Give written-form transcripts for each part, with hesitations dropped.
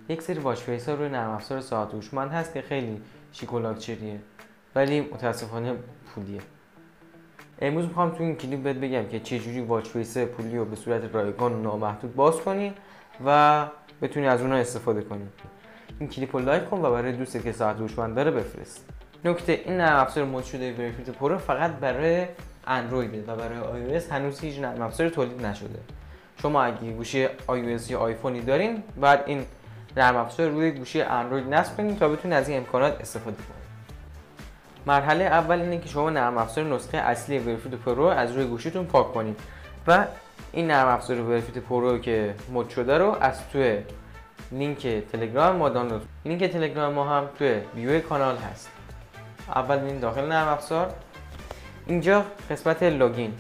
یک سری واچ فیس ها روی نرم افزار ساعت هوشمند هست که خیلی شیک ولی متاسفانه پولیه. امروز میخوام تو این کلیپ بهت بگم که چجوری واچ فیس پولی رو به صورت رایگان و نامحدود باز کنی و بتونی از اونها استفاده کنی. این کلیپ رو لایک کن و برای دوستی که ساعت هوشمند داره بفرست. نکته: این نرم افزار مد شده وریفیت پرو فقط برای اندروید و برای آی او اس هنوز هیچ نرم افزاری تولید نشده. شما اگه گوشی آی او اس یا آیفونی دارین بعد این نرم افزار روی گوشی اندروید نصب کنید تا بتونید از این امکانات استفاده کنید. مرحله اول اینه که شما نرم افزار نسخه اصلی وریفیت پرو از روی گوشیتون پاک کنید و این نرم افزار وریفیت پرو که مد شده رو از توی لینک تلگرام ما دانلود. لینک تلگرام ما هم توی بیو کانال هست. اول بریم داخل نرم افزار. اینجا قسمت لاگین،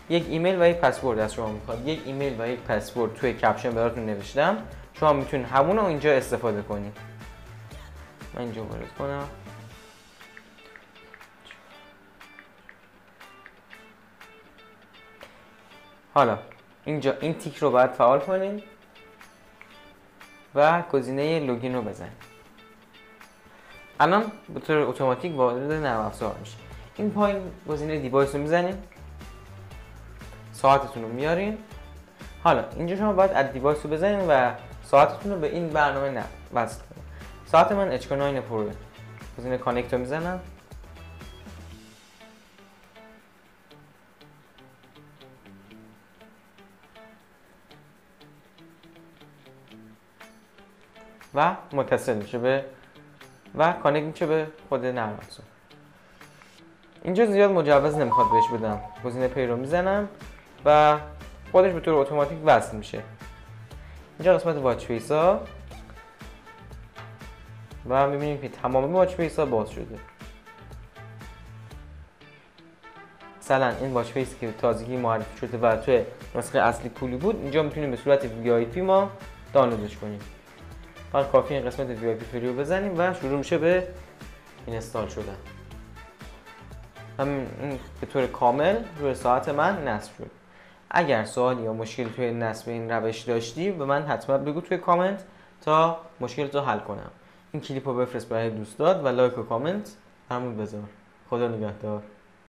یک ایمیل و یک پسورد از شما میخواد. یک ایمیل و یک پسورد توی کپشن براتون نوشتم، شما میتونید همون رو اینجا استفاده کنید. من اینجا وارد کنم. حالا اینجا این تیک رو باید فعال کنید و گزینه لوگین رو بزنید. الان به طور اتوماتیک وارد نرم افزار میشه. این پایین گزینه دیوایس رو میزنید، ساعتتون رو میارین. حالا اینجا شما باید اد دیوایس رو بزنید و ساعتتون رو به این برنامه وصل کنید. ساعت من اچ 9 پرو، گزینه کانکت رو میزنم. و متصل میشه به و کانکت میشه به خود نرم افزار. اینجا زیاد مجوز نمیخواد بهش بدم، گزینه پی رو میزنم و خودش به طور اتوماتیک وصل میشه. اینجا قسمت واچ فیس ها و میبینیم که تمام واچ فیس ها باز شده. مثلا این واچ فیس که تازگی معرفی شده و توی نسخه اصلی پولی بود، اینجا میتونیم به صورت وی آی پی ما دانلودش کنیم. فقط کافی این قسمت وی آی پی فری رو بزنیم و شروع میشه به اینستال شدن. این به طور کامل روی ساعت من نصب شد. اگر سوالی یا مشکلی توی نصب این روش داشتی به من حتما بگو توی کامنت تا مشکلتو حل کنم. این کلیپ رو بفرست برای دوستات و لایک و کامنت همون بذار. خدا نگهدار.